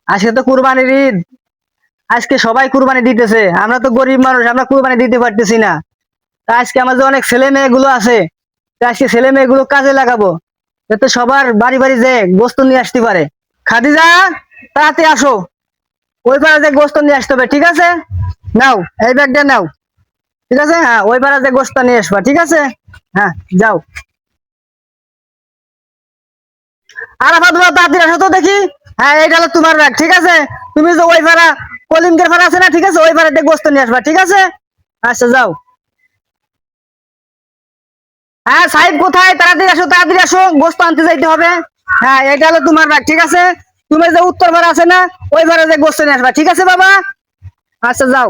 আজকে তো কুরবানির ঈদ। আজকে সবাই কুরবানি দিতেছে, আমরা তো গরিব মানুষ, আমরা কুরবানি দিতে পারতেছি না। তা আজকে আমাদের অনেক ছেলে মেয়ে গুলো আছে, তা আজকে ছেলে মেয়ে গুলো কাজে লাগাবো, যাতে সবার বাড়ি বাড়ি যে গোস্ত নিয়ে আসতে পারে। খাদিজা, তাড়াতাড়ি আসো, ওই পাড়া যে গোস্ত নিয়ে আসতে হবে, ঠিক আছে? নাও, এই ব্যাগটা নাও। ঠিক আছে, হ্যাঁ, ওই পাড়া যে গোস্ত নিয়ে আসবা, ঠিক আছে? হ্যাঁ, যাও। আর ফাতেমা, তাড়াতাড়ি আসো তো দেখি। হ্যাঁ, এইটা হলো তোমার ব্যাগ, ঠিক আছে? তুমি যে ওই ভাড়া, কলিমগের ভাড়া আছে না, ঠিক আছে, ওই ভাড়াতে গোস্ত নিয়ে আসবা, ঠিক আছে? আচ্ছা, যাও। হ্যাঁ, সাহেব কোথায়? তাড়াতাড়ি আসো, তাড়াতাড়ি আসো, গোস্ত আনতে যাইতে হবে। হ্যাঁ, এটা হলো তোমার ব্যাগ, ঠিক আছে? তুমি যে উত্তর ভাড়া আছে না, ওই ভাড়াতে গোস্ত নিয়ে আসবা, ঠিক আছে বাবা? আচ্ছা, যাও।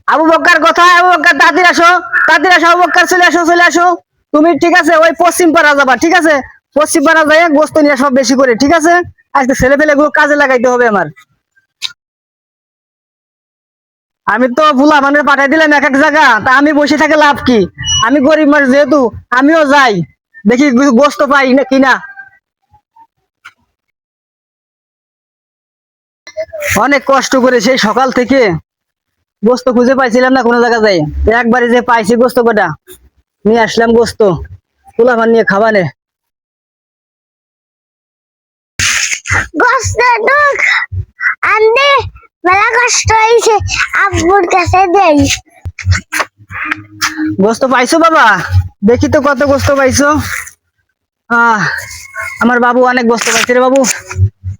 আবু বক্কার কোথায়? আবু বক্কার, তাড়াতাড়ি আসো, তাড়াতাড়ি আসো, আবু বক্কার, চলে আসো, চলে আসো। তুমি ঠিক আছে ওই পশ্চিম পাড়া যাবা, ঠিক আছে? পশ্চিম পাড়া যাই গোস্ত নিয়ে আসবা বেশি করে, ঠিক আছে? আজকে ছেলে পেলে গুলো কাজে লাগাইতে হবে আমার। আমি তো ভুলা মানে পাঠাই দিলাম এক এক জায়গা, তা আমি বসে থাকে লাভ কি? আমি গরিব মানুষ যেহেতু, আমিও যাই, দেখি গোস্ত পাই না কিনা। অনেক কষ্ট করে সেই সকাল থেকে গোস্ত খুঁজে পাইছিলাম না কোনো জায়গা যাই, তো একবারে যে পাইছি গোস্ত কটা, নিয়ে আসলাম গোস্ত, পোলাপান নিয়ে খাবানে। গোস্ত দুধ আনতে মেলা কষ্ট হয়েছে, আব্বুর কাছে দেই। গোস্ত পাইছো বাবা? দেখি তো কত গোস্ত পাইছো। আহ আমার বাবু অনেক গোস্ত পাইছে রে বাবু।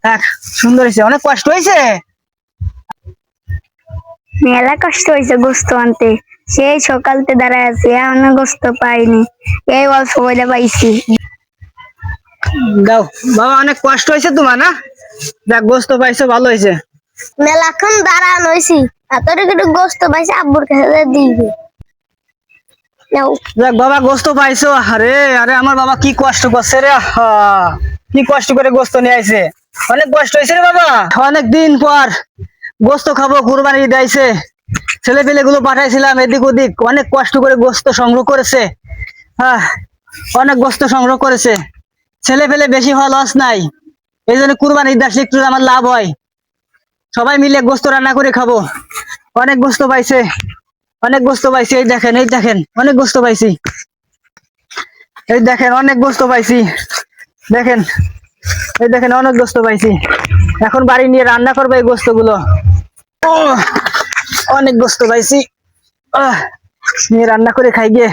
দেখ, সুন্দর হয়েছে, অনেক কষ্ট হয়েছে। মেলা কষ্ট হয়েছে গোস্ত আনতে, সেই সকালতে দাঁড়ায় আছি, এখনো গোস্ত পাইনি, এই অল্প বইলে পাইছি। দাও বাবা, অনেক কষ্ট হয়েছে তোমার না? দেখ, গোস্ত পাইছো, ভালো হয়েছে। মেলাক্ষণ দাঁড়ানো হয়েছি, এতটুকু একটু গোস্ত পাইছি, আব্বুর কাছে দিবে। নাও। দেখ বাবা, গোস্ত পাইছো। আরে আরে, আমার বাবা কি কষ্ট করছে রে, আহা, কি কষ্ট করে গোস্ত নিয়ে আইছে। অনেক কষ্ট হয়েছে রে বাবা, অনেক দিন পর গোস্ত খাবো, কুরবানি ঈদ আইছে। ছেলে পেলে গুলো পাঠাইছিলাম এদিক ওদিক, অনেক কষ্ট করে গোস্ত সংগ্রহ করেছে। হ্যাঁ, অনেক গোস্ত সংগ্রহ করেছে। ছেলে পেলে বেশি হওয়া লস নাই, এই জন্য কুরবানি ঈদ আসলে একটু আমার লাভ হয়। সবাই মিলে গোস্ত রান্না করে খাবো। অনেক গোস্ত পাইছে, অনেক গোস্ত পাইছি। এই দেখেন, এই দেখেন, অনেক গোস্ত পাইছি। এই দেখেন, অনেক গোস্ত পাইছি। দেখেন, এই দেখেন, অনেক গোস্ত পাইছি। এখন বাড়ি নিয়ে রান্না করবো এই গোস্ত গুলো। অনেক গোস্ত পাইছি। আহ, নিয়ে রান্না করে খাই গিয়ে।